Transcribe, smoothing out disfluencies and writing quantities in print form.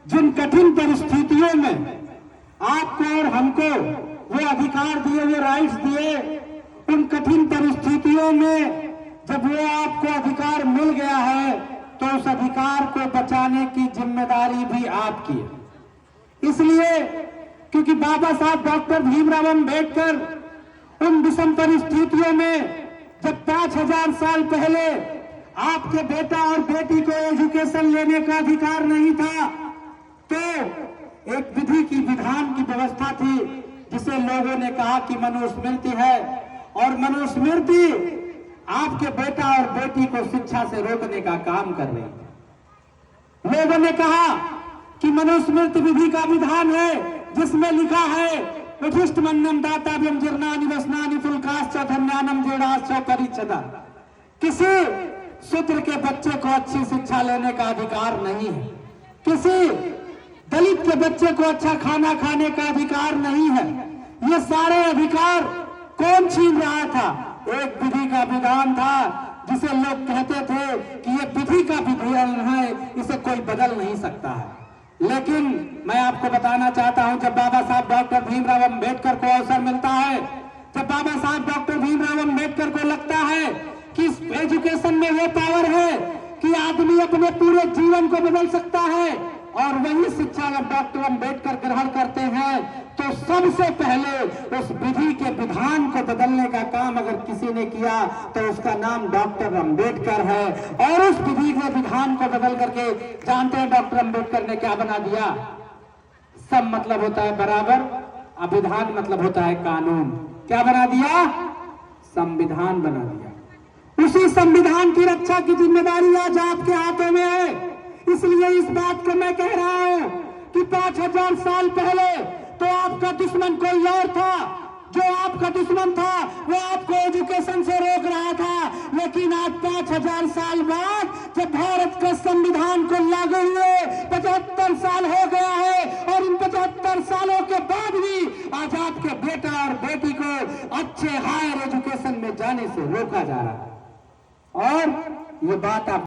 जिन कठिन परिस्थितियों में आपको और हमको वो अधिकार दिए, वो राइट्स दिए, उन कठिन परिस्थितियों में जब वो आपको अधिकार मिल गया है तो उस अधिकार को बचाने की जिम्मेदारी भी आपकी है। इसलिए क्योंकि बाबा साहब डॉक्टर भीमराव अंबेडकर उन विषम परिस्थितियों में जब 5000 साल पहले आपके बेटा और बेटी को एजुकेशन लेने का अधिकार नहीं था, तो एक विधि की विधान की व्यवस्था थी जिसे लोगों ने कहा कि मनुस्मृति है, और मनुस्मृति आपके बेटा और बेटी को शिक्षा से रोकने का काम कर रही है। लोगों ने कहा कि मनुस्मृति विधि का विधान है जिसमें लिखा है उठिष्टमन्नम दातव्यम जीर्णानि वसनानि फुल्काश्च धन्यानम जेडाश्च परिच्छदा। किसी शूद्र के बच्चे को अच्छी शिक्षा लेने का अधिकार नहीं है, किसी दलित के बच्चे को अच्छा खाना खाने का अधिकार नहीं है। ये सारे अधिकार कौन छीन रहा था? एक विधि का विधान था जिसे लोग कहते थे कि ये विधि का विधान है, इसे कोई बदल नहीं सकता है। लेकिन मैं आपको बताना चाहता हूं, जब बाबा साहब डॉक्टर भीमराव अंबेडकर को अवसर मिलता है, जब बाबा साहब डॉक्टर भीमराव अंबेडकर को लगता है कि एजुकेशन में वो पावर है कि आदमी अपने पूरे जीवन को बदल सकता है, और वही शिक्षा जब डॉक्टर अंबेडकर ग्रहण करते हैं, तो सबसे पहले उस विधि के विधान को बदलने का काम अगर किसी ने किया तो उसका नाम डॉक्टर अंबेडकर है। और उस विधि के विधान को बदल करके जानते हैं डॉक्टर अंबेडकर ने क्या बना दिया? सब मतलब होता है बराबर, अभिधान मतलब होता है कानून। क्या बना दिया? संविधान बना दिया। उसी संविधान की रक्षा की जिम्मेदारी आज आपके हाथों में है। इसलिए इस बात को मैं कह रहा हूं कि 5000 साल पहले तो आपका दुश्मन कोई और था। जो आपका दुश्मन था वो आपको एजुकेशन से रोक रहा था, लेकिन आज 5000 साल बाद जब भारत के संविधान को लागू हुए 75 साल हो गया है, और इन 75 सालों के बाद भी आज आपके बेटा और बेटी को अच्छे हायर एजुकेशन में जाने से रोका जा रहा है। और ये बात आप